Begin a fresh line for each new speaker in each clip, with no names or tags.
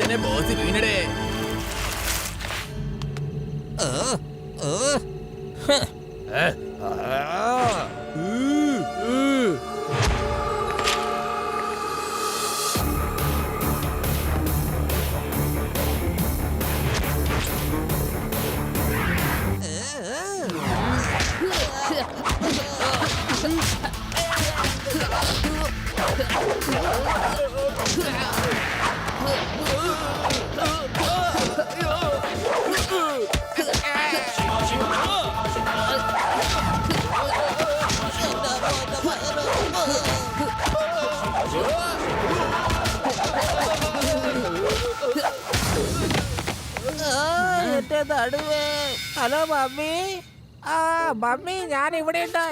തന്നെ ബോസ് വീണടേ.
Hello mummy. Mummy ഞാൻ ഇവിടെ ഉണ്ട്.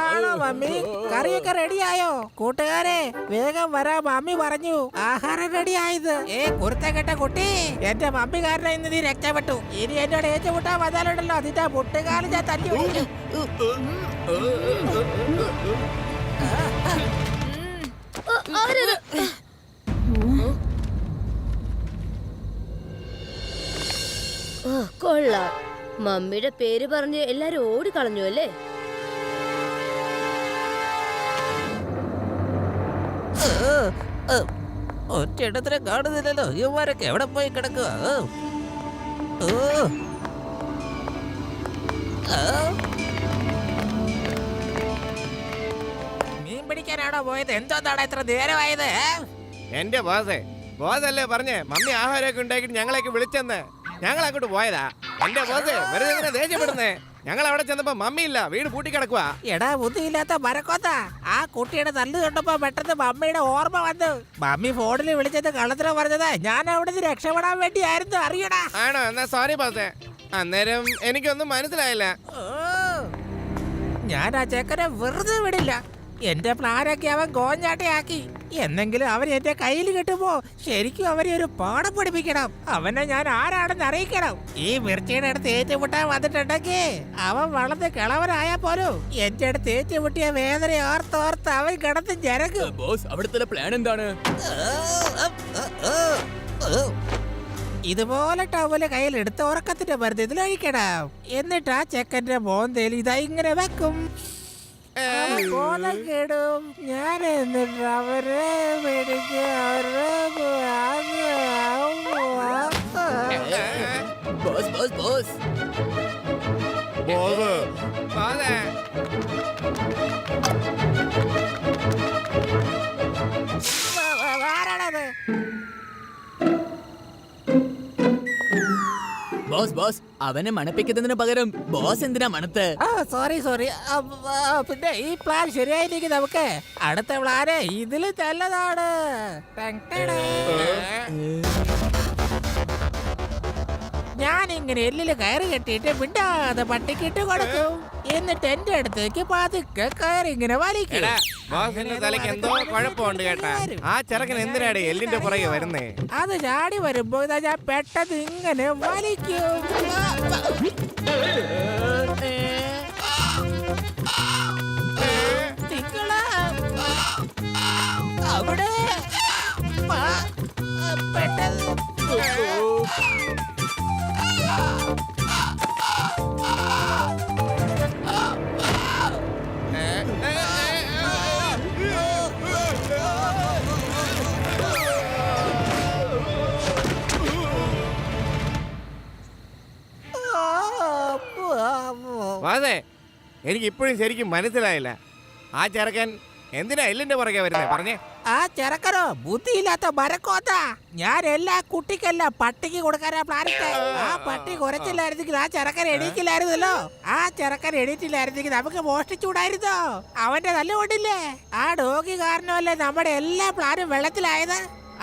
ആണോ മമ്മി? കറിയൊക്കെ റെഡിയായോ? കൂട്ടുകാരെ വേഗം വരാ, മമ്മി പറഞ്ഞു. ആഹാരം റെഡിയായത്. കുരുത്തക്കെട്ട കുട്ടി, എന്റെ മമ്മി കാരണം ഇന്ന് നീ രക്ഷപ്പെട്ടു. ഇനി എന്നോട് ഏറ്റുമുട്ടാൻ വന്നാലുണ്ടല്ലോ അതിന്റെ മുട്ടുകാലം ഞാൻ തല്ലി.
കൊള്ളാം, മമ്മിയുടെ പേര് പറഞ്ഞ് എല്ലാരും ഓടിക്കളഞ്ഞു അല്ലേ?
ഒറ്റയിടത്തിനെ കാണുന്നില്ലല്ലോ. ഇവരൊക്കെ എവിടെ പോയി കിടക്കുക? മീൻ പിടിക്കാനാണോ പോയത്? എന്തോന്നാണ് ഇത്ര നേരമായത്?
എന്റെ ബോസല്ലേ പറഞ്ഞേ മമ്മി ആഹാരമൊക്കെ ഉണ്ടാക്കിട്ട് ഞങ്ങളെയൊക്കെ വിളിച്ചെന്ന്. ഞങ്ങൾ അങ്ങോട്ട് പോയതാ. എന്റെ ബോസ് വെറുതെ ഇങ്ങനെ ദേഷ്യപ്പെടുന്നേ. ഞങ്ങൾ അവിടെ ചെന്നപ്പോ മമ്മിയില്ല, വീട് പൂട്ടിക്കിടക്കുക.
എടാ ബുദ്ധിയില്ലാത്ത മരക്കൊത്ത, ആ കുട്ടിയുടെ തല്ല് കണ്ടപ്പോ പെട്ടെന്ന് മമ്മിയുടെ ഓർമ്മ വന്നു. മമ്മി ഫോണിൽ വിളിച്ചത് കള്ളത്തിനാ പറഞ്ഞത്. ഞാൻ അവിടുന്ന് രക്ഷപ്പെടാൻ വേണ്ടിയായിരുന്നു, അറിയടാ.
ആണോ? എന്നാ സോറി ബോസേ. അന്നേരം എനിക്കൊന്നും മനസ്സിലായില്ല.
ഞാൻ ആ ചെക്കനെ വെറുതെ വിടില്ല. എന്റെ പ്ലാനൊക്കെ അവൻ കോഞ്ഞാട്ടയാക്കി. എന്നെങ്കിലും അവൻ എന്റെ കയ്യിൽ കിട്ടുമ്പോ ശരിക്കും അവനെ ഒരു പാഠം പഠിപ്പിക്കണം. അവനെ ഞാൻ ആരാണെന്ന് അറിയിക്കണം. ഈ മിർച്ചിയുടെ അടുത്ത് ഏറ്റുമുട്ടാൻ വന്നിട്ടുണ്ടെങ്കിൽ അവൻ വളർന്ന് കിളവനായാ പോലും എന്റെ അടുത്ത് ഏറ്റുമുട്ടിയ വേദന ഓർത്തോർത്ത് അവൻ കിടന്ന് ജനക്കും.
ബോസ്, അവിടുത്തെ പ്ലാൻ എന്താണ്?
ഇതുപോലെ ടവല് കയ്യിൽ എടുത്ത് ഉറക്കത്തിന്റെ മരുന്ന് ഇതിലഴിക്കണം. എന്നിട്ട് ആ ചെക്കന്റെ മോന്തേൽ ഇതാ ഇങ്ങനെ വെക്കും. കേടും ഞാൻ. എന്നിട്ട് അവരെ മേടിച്ച് ആരാണത്?
ബോസ്, അവനെ മണപ്പിക്കുന്നതിന് പകരം ബോസ് എന്തിനാ മണത്ത്?
സോറി. പിന്നെ ഈ പ്ലാൻ ശരിയായില്ലെങ്കിൽ നമുക്ക് അടുത്ത പ്ലാന് ഇതില് നല്ലതാണ്. ഞാൻ ഇങ്ങനെ എല്ലില് കയറി കെട്ടിയിട്ട് വിടാതെ പട്ടിക്കിട്ട് കൊടുക്കും. എന്നിട്ട് എന്റെ അടുത്തേക്ക് പതുക്കെ കയറി ഇങ്ങനെ വലിക്കും.
എടാ ബോസിന്റെ തലയ്ക്ക് എന്തോ കുഴപ്പമുണ്ട് കേട്ടാ. ആ ചെറുക്കൻ എന്തിനാടി എല്ലിന്റെ പുറകെ വരുന്നേ?
അത് ചാടി വരുമ്പോ ഇതാ ഞാൻ പെട്ടെന്ന് ഇങ്ങനെ വലിക്കും. നിങ്ങള് അവിടെ പെട്ടെന്ന്
വാസേ, എനിക്ക് ഇപ്പോഴും ശരിക്കും മനസ്സിലായില്ല. ആ ചെറുക്കൻ എന്തിനാ എല്ലിന്റെ പുറകെ വരുന്നേ? പറഞ്ഞേ.
ആ ചെറുക്കനോ ബുദ്ധിയില്ലാത്ത മരക്കോത്ത. ഞാൻ എല്ലാ കുട്ടിക്കെല്ലാം പട്ടിക്ക് കൊടുക്കാനാ പ്ലാനിട്ട്. ആ പട്ടി കുറച്ചില്ലായിരുന്നെങ്കിൽ ആ ചെറുക്കൻ എണീക്കില്ലായിരുന്നല്ലോ. ആ ചെറുക്കൻ എണീറ്റില്ലായിരുന്നെങ്കിൽ നമുക്ക് മോഷ്ടിച്ചൂടായിരുന്നോ? അവന്റെ നല്ല കൊണ്ടില്ലേ? ആ ഡോഗി കാരണമല്ലേ നമ്മുടെ എല്ലാ പ്ലാനും വെള്ളത്തിലായത്.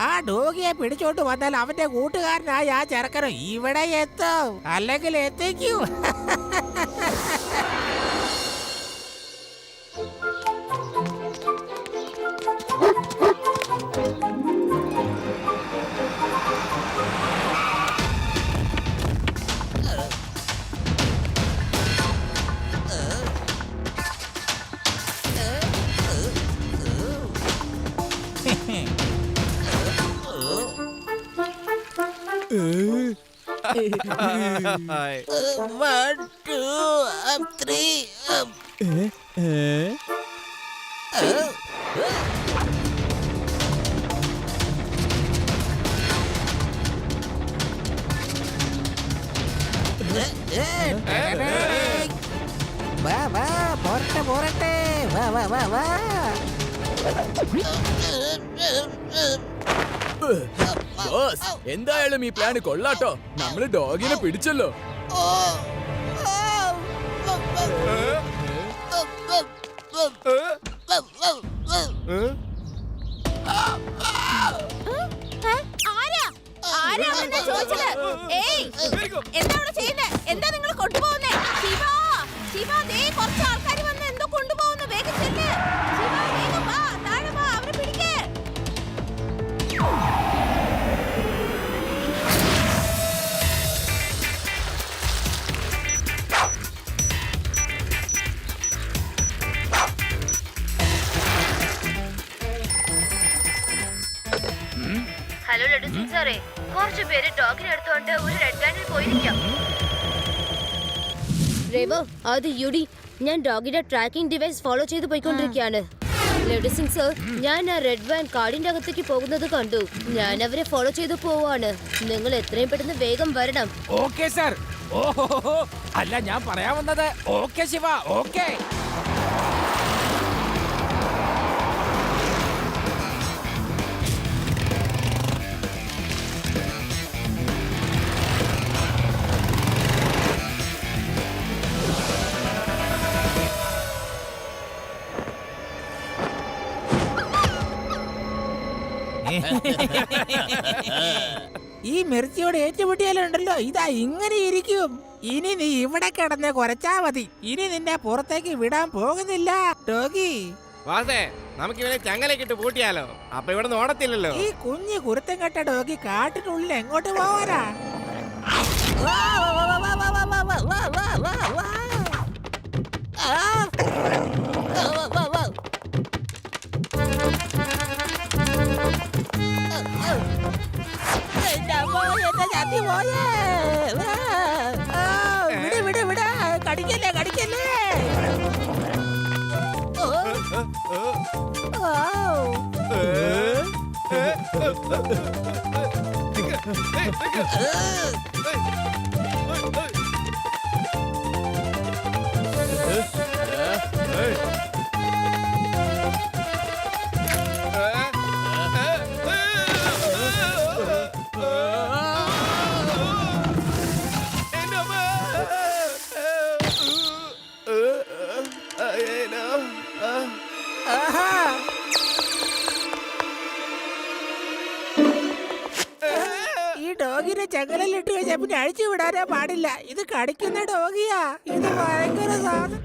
ആ ഡോഗിയെ പിടിച്ചോണ്ട് വന്നാൽ അവന്റെ കൂട്ടുകാരനായ ആ ചെറുക്കനോ ഇവിടെ എത്തും, അല്ലെങ്കിൽ എത്തിക്കൂ.
ഹായ്.
1, 2, 3. വാ വാ പോരട്ടെ പോരട്ടെ, വാ വാ വാ വാ.
ബോസ്, എന്തായാലും ഈ പ്ലാൻ കൊള്ളാട്ടോ. നമ്മള് ഡോഗിനെ പിടിച്ചല്ലോ.
എന്താ നിങ്ങൾ കൊണ്ടുപോകുന്നേ? ശിവ, ശിവ, ദേ കുറച്ച് ആൾക്കാർ വന്ന് എന്തോ കൊണ്ടുപോകുന്നു. വേഗം ചെല്ല്. ശിവ, വേഗം വാ, താഴെ വാ, അവരെ പിടിക്കേ. ഹലോ ലഡു സിംഗ് സാറേ, കുറച്ചു പേര് ഡോഗിനെ എടുത്തോണ്ട് ഒരു റെഡ് ഗാനിൽ പോയിരിക്കാം. രേവോ, അത് യുഡി. ഞാൻ ഡോഗിന്റെ ട്രാക്കിംഗ് ഡിവൈസ് ഫോളോ ചെയ്ത് പോയിക്കൊണ്ടിരിക്കുകയാണ്. ലഡു സിംഗ് സർ, ഞാൻ ആ റെഡ് വാൻ കാടിന്റെ അകത്തേക്ക് പോകുന്നത് കണ്ടു. ഞാൻ അവരെ ഫോളോ ചെയ്ത് പോവാണ്. നിങ്ങൾ എത്രയും പെട്ടെന്ന് വേഗം വരണം.
Okay sir. ഓഹോ, അല്ല ഞാൻ പറയാൻ വന്നത്. Okay Shiva, okay. ഈ മിർച്ചിയോട് ഏറ്റുമുട്ടിയാലുണ്ടല്ലോ, ഇതാ ഇങ്ങനെ ഇരിക്കും. ഇനി നീ ഇവിടെ കിടന്ന് കുറച്ചാ മതി. ഇനി നിന്നെ പുറത്തേക്ക് വിടാൻ പോകുന്നില്ല ഡോഗി.
വാസേ, നമുക്ക് ഇവനെ ചങ്ങലക്കിട്ട് പൂട്ടിയാലോ? അപ്പൊ ഇവിടെ നിന്ന് ഓടത്തില്ലല്ലോ.
ഈ കുഞ്ഞു കുരുത്തം കെട്ട ഡോഗി കാട്ടിനുള്ളിൽ എങ്ങോട്ട് പോവാനാ? വാ, വാ, വാ, വാ, വാ, വാ, വാ, വാ, വാ, വാ, വാ. ആ, വാ, വാ, വാ. എന്റെ അമ്മോ, എന്റെ ചാത്തി പോയേ. ആ, വിട് വിട് വിട്, കടിക്കല്ലേ കടിക്കല്ലേ. ഓ, ഓ. ഈ ഡോഗിനെ ചങ്ങലയിലിട്ട് വെച്ചാൽ പിന്നെ അഴിച്ചു വിടാനേ പാടില്ല. ഇത് കടിക്കുന്ന ഡോഗിയാ. ഇത് ഭയങ്കര സാധനം.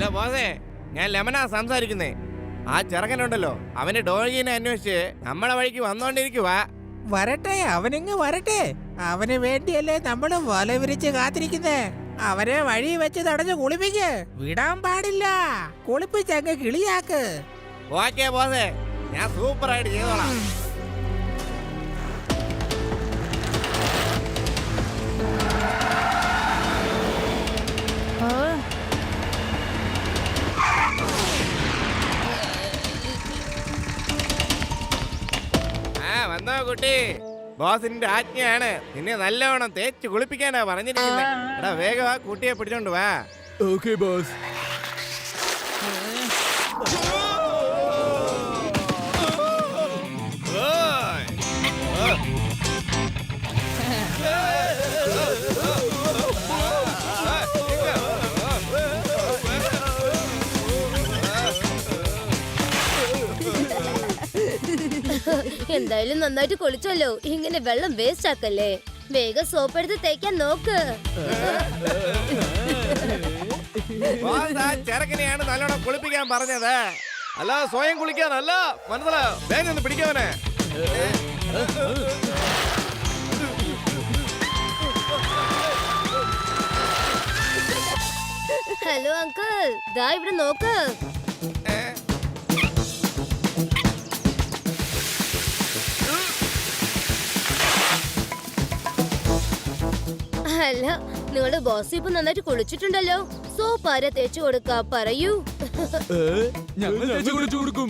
ഹലോ ബോസേ, ഞാൻ ലെമനാ സംസാരിക്കുന്നേ. ആ ചെറുക്കനുണ്ടല്ലോ, അവന്റെ ഡോഗിനെ അന്വേഷിച്ച് നമ്മളെ വഴിക്ക് വന്നോണ്ടിരിക്കുവാ.
വരട്ടെ, അവനിങ്ങ് വരട്ടെ. അവന് വേണ്ടിയല്ലേ നമ്മള് വല വിരിച്ച് കാത്തിരിക്കുന്നേ. അവനെ വഴി വെച്ച് തടഞ്ഞ് കുളിപ്പിക്ക്. വിടാൻ പാടില്ല. കുളിപ്പിച്ചങ്ങ് കിളിയാക്ക്.
ഓക്കെ ബോസേ, ഞാൻ സൂപ്പറായിട്ട് ചെയ്തോളാം. വന്നോ കുട്ടി, ബോസിന്റെ ആജ്ഞയാണ്. നിന്നെ നല്ലവണ്ണം തേച്ച് കുളിപ്പിക്കാനാ പറഞ്ഞിരിക്കുന്നത്. എടാ വേഗം ആ കുട്ടിയെ പിടിച്ചോണ്ട് വാ.
Okay boss.
എന്തായാലും നന്നായിട്ട് കുളിച്ചല്ലോ. ഇങ്ങനെ വെള്ളം വേസ്റ്റ് ആക്കല്ലേ. വേഗം സോപ്പ് എടുത്ത് തേക്കാൻ നോക്ക്.
ബോസ് ആ ചെറുക്കനെയാണ് നല്ലോണം കുളിപ്പിക്കാൻ പറഞ്ഞത്. അല്ല സ്വയം കുളിക്കാനല്ല, മനസ്സിലായോ? വേഗം ഒന്ന് പിടിക്കവനെ.
ഹലോ അങ്കിൾ, ദാ ഇവിടെ നോക്ക്. അല്ല, നിങ്ങളുടെ ബോസ് ഇപ്പൊ നന്നായിട്ട് കുളിച്ചിട്ടുണ്ടല്ലോ. സോപ്പ് ആരാ തേച്ചു കൊടുക്ക, പറയൂ.
ഞങ്ങൾ തേച്ച് കുളിച്ചു കൊടുക്കും.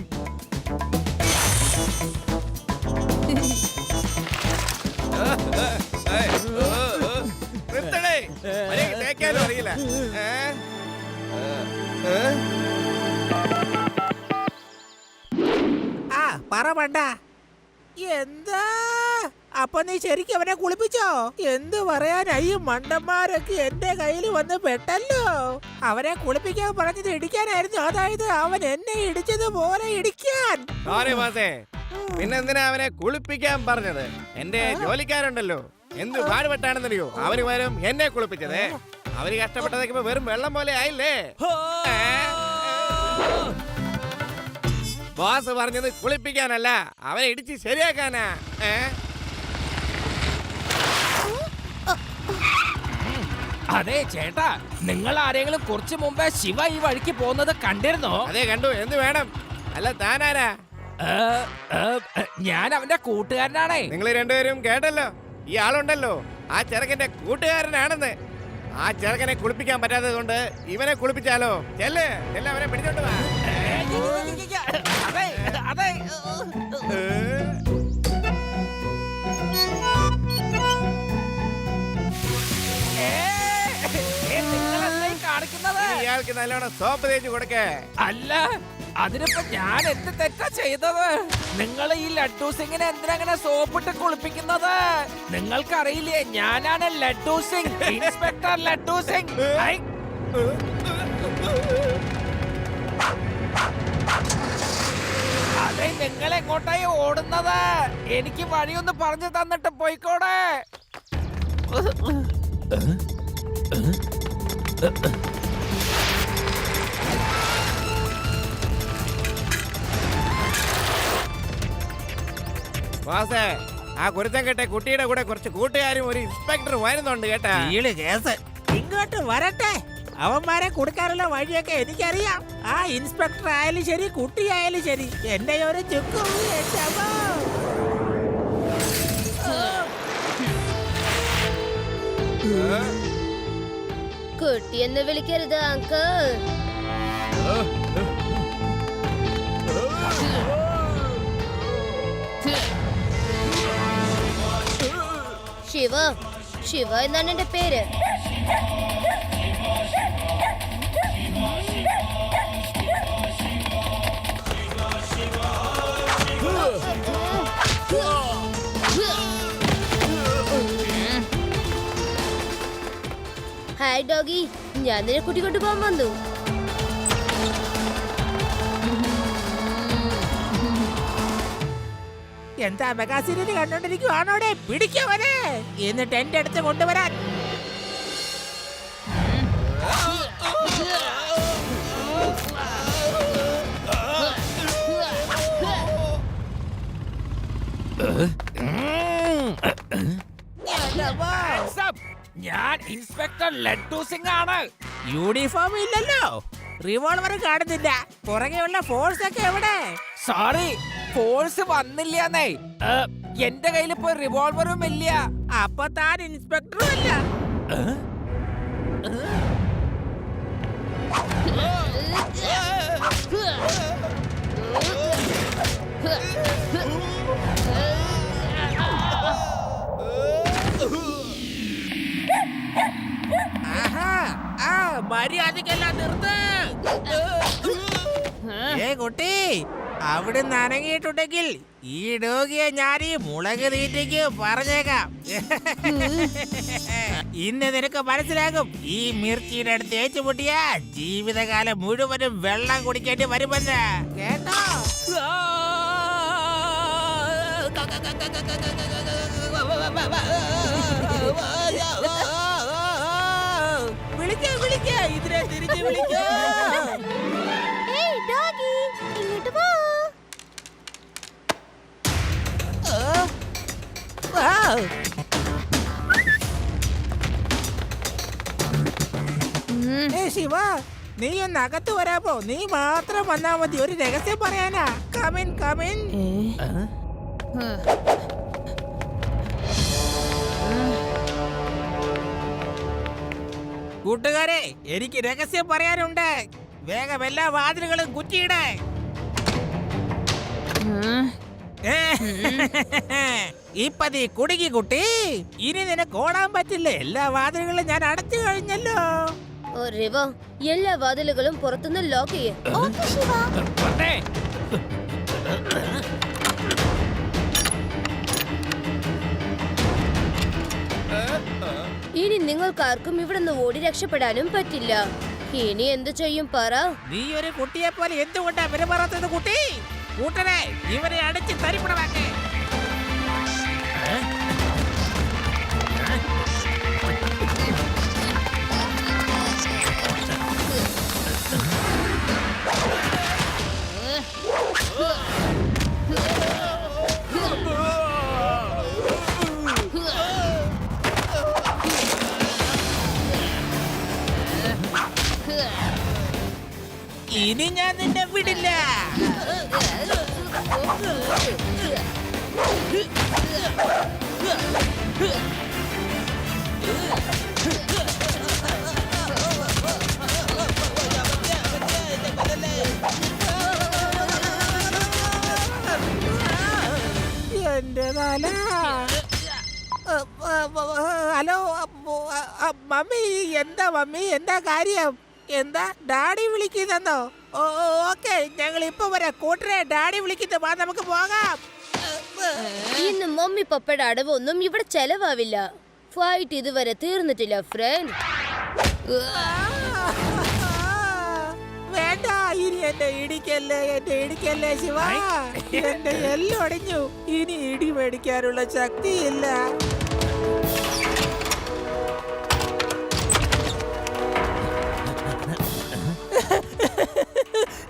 നിർത്തണേ, മര്യാദയ്ക്ക് തേക്കാനും അറിയില്ല.
ആ പറ പണ്ട. എന്താ അപ്പൊ നീ ശരിക്കും അവനെ കുളിപ്പിച്ചോ? എന്ത് പറയാനാ, ഈ മണ്ടന്മാരൊക്കെ എന്റെ കയ്യിൽ വന്ന് പെട്ടല്ലോ. അവനെ കുളിപ്പിക്കാൻ പറഞ്ഞത് ഇടിക്കാനായിരുന്നു. അതായത് അവൻ എന്നെ ഇടിച്ചതുപോലെ ഇടിക്കാൻ.
സോറി ബോസേ, പിന്നെന്തിനാ അവനെ കുളിപ്പിക്കാൻ പറഞ്ഞത്? എന്റെ ജോലിക്കാരുണ്ടല്ലോ, എന്ത് പാടുപെട്ടാണെന്നറിയോ അവന് പകരം എന്നെ കുളിപ്പിച്ചത്. അവര് കഷ്ടപ്പെട്ടതൊക്കെ ഇപ്പൊ വെറും വെള്ളം പോലെ ആയില്ലേ. ബോസ് പറഞ്ഞത് കുളിപ്പിക്കാനല്ല, അവനെ ഇടിച്ച് ശരിയാക്കാനാ.
അതെ ചേട്ടാ, നിങ്ങൾ ആരെങ്കിലും കുറച്ചു മുമ്പേ ശിവ ഈ വഴിക്ക് പോകുന്നത് കണ്ടിരുന്നോ?
അതെ കണ്ടു. എന്ത് വേണം? അല്ല താനാരാ?
ഞാൻ അവന്റെ കൂട്ടുകാരനാണേ.
നിങ്ങൾ രണ്ടുപേരും കേട്ടല്ലോ, ഈ ആളുണ്ടല്ലോ ആ ചെറുക്കന്റെ കൂട്ടുകാരനാണെന്ന്. ആ ചെറുക്കനെ കുളിപ്പിക്കാൻ പറ്റാത്തത് കൊണ്ട് ഇവനെ കുളിപ്പിച്ചാലോ? ചെല്ല് ചെല്ല്, അവനെ പിടിച്ചോണ്ട് വാ.
അതെ അതെ.
ഇയാൾക്ക് നല്ലോണം സോപ്പ് തേച്ച് കൊടുക്കേ.
അല്ല, അതിനിപ്പോ ഞാൻ എന്ത് തെറ്റാ ചെയ്തത്? നിങ്ങൾ ഈ ലഡ്ഡു സിംഗിനെ എന്തിനങ്ങനെ സോപ്പിട്ട് കുളിപ്പിക്കുന്നത്? നിങ്ങൾക്കറിയില്ലേ, ഞാനാണ് ലഡ്ഡു സിംഗ്, ഇൻസ്പെക്ടർ ലഡ്ഡു സിംഗ്. അതെ, നിങ്ങൾ എങ്ങോട്ടായി ഓടുന്നത്? എനിക്ക് വഴിയൊന്ന് പറഞ്ഞു തന്നിട്ട് പോയിക്കോടെ.
ബോസേ, ആ കുരുത്തം കെട്ട കുട്ടിയുടെ കൂടെ കുറച്ച് കൂട്ടുകാരും ഒരു ഇൻസ്പെക്ടർ വരുന്നുണ്ട് കേട്ടാ.
കേസ് ഇങ്ങോട്ട് വരട്ടെ. അവന്മാരെ കൊടുക്കാനുള്ള വഴിയൊക്കെ എനിക്കറിയാം. ആ ഇൻസ്പെക്ടർ ആയാലും ശരി, കുട്ടിയായാലും ശരി, എന്റെ ഒരു ചുക്കും.
കുട്ടിയെന്ന് വിളിക്കരുത് അങ്കിൾ. ശിവ, ശിവ എന്നാണ് എന്റെ പേര്. ഹായ് ഡോഗി, ഞാൻ നിന്നെ കൂട്ടിക്കൊണ്ടു പോകാൻ വന്നു.
എന്താ മെഗാസീരിയൽ കണ്ടോണ്ടിരിക്കുവാണോടെ? പിടിക്കവനെ, എന്നിട്ട് എന്റെ അടുത്ത് കൊണ്ടുവരാൻ.
ഞാൻ ഇൻസ്പെക്ടർ ലഡ്ഡു സിംഗ് ആണ്.
യൂണിഫോം ഇല്ലല്ലോ, റിവോൾവർ കാണുന്നില്ല, പുറകെയുള്ള ഫോഴ്സ് ഒക്കെ എവിടെ?
സോറി, ഫോഴ്സ് വന്നില്ലേ. എന്റെ കയ്യിൽ ഇപ്പൊ റിവോൾവറും ഇല്ല.
അപ്പൊ താൻ ഇൻസ്പെക്ടറും അല്ല. ആഹാ, ആ മര്യാദക്കെല്ലാം നിർത്ത്. ഏ കുട്ടി, അവിടെ നനങ്ങിയിട്ടുണ്ടെങ്കിൽ ഈ ഡോഗിയെ ഞാൻ ഈ മുളക് തീറ്റയ്ക്ക് പറഞ്ഞേക്കാം. ഇന്ന് നിനക്ക് മനസ്സിലാകും, ഈ മിർച്ചിയുടെ അടുത്ത് ഏറ്റുമുട്ടിയ ജീവിതകാലം മുഴുവനും വെള്ളം കുടിക്കേണ്ടി വരുമെന്ന്. കേട്ടോ? വിളിക്ക ഇതിനെ തിരിച്ച് വിളിക്ക.
ഏയ് ഡോഗി, ഇങ്ങോട്ട് പോ.
ശിവ, നീ ഒന്ന് അകത്ത് വരാമോ? നീ മാത്രം വന്നാ മതി, ഒരു രഹസ്യം പറയാനാ. Come in come in. കൂട്ടുകാരെ, എനിക്ക് രഹസ്യം പറയാനുണ്ട്. വേഗം എല്ലാ വാതിലുകളും കുറ്റിയിടേ. ഇപ്പൊ നീ കുടുങ്ങി കുട്ടി. ഇനി നിനക്ക് ഓടാൻ പറ്റില്ല, എല്ലാ വാതിലുകളും ഞാൻ അടച്ചു കഴിഞ്ഞല്ലോ.
ഓ റിവ, എല്ലാ വാതിലുകളും പുറത്തുനിന്ന് ലോക്ക് ചെയ്യേ. ഓക്കേ ശിവ.
വന്നേ.
ഇനി നിങ്ങൾക്കാർക്കും ഇവിടെ നിന്ന് ഓടി രക്ഷപ്പെടാനും പറ്റില്ല. ഇനി എന്ത് ചെയ്യും പറ?
നീ ഒരു കുട്ടിയെ പോലെ എന്തുകൊണ്ടാ പെരുമാറാത്തത് കുട്ടി? കൂട്ടരെ, ഇവരെ അടിച്ച് തരിപ്പണമാക്കേ. ഇനി ഞാൻ നിന്നെ വിടില്ല. എന്റെ തല. ഹലോ മമ്മി, എന്താ മമ്മി, എന്താ കാര്യം? എന്താ ഡാഡി വിളിക്കുന്നോ? ഓക്കെ, ഞങ്ങൾ ഇപ്പൊ വരാം. കൂട്ടരെ, ഡാഡി വിളിക്കുന്നു, വാ നമുക്ക് പോകാം.
ഇന്ന് മമ്മി പപ്പയുടെ അടവൊന്നും ഇവിടെ ചെലവാവില്ല. ഫൈറ്റ് ഇതുവരെ തീർന്നിട്ടില്ല ഫ്രണ്ട്.
വേണ്ട, ഇനി എന്നെ ഇടിക്കല്ലേ ശിവ. എന്റെ എല്ലാം ഒടിഞ്ഞു, ഇനി ഇടി മേടിക്കാനുള്ള ശക്തിയില്ല.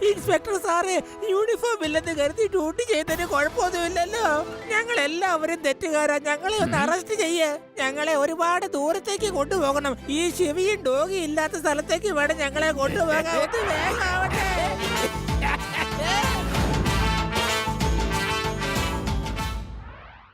ഇൻസ്പെക്ടർ സാറേ, യൂണിഫോം ഇല്ലെന്ന് കരുതി ഡ്യൂട്ടി ചെയ്യുന്നതിന് കുഴപ്പമൊന്നുമില്ലല്ലോ. ഞങ്ങൾ എല്ലാവരും തെറ്റുകാരാ, ഞങ്ങളെ ഒന്ന് അറസ്റ്റ് ചെയ്യേ. ഞങ്ങളെ ഒരുപാട് ദൂരത്തേക്ക് കൊണ്ടുപോകണം. ഈ ശിവയും ഡോഗി ഇല്ലാത്ത സ്ഥലത്തേക്ക് വേണം ഞങ്ങളെ കൊണ്ടുപോകാൻ. വേഗം ആവട്ടെ.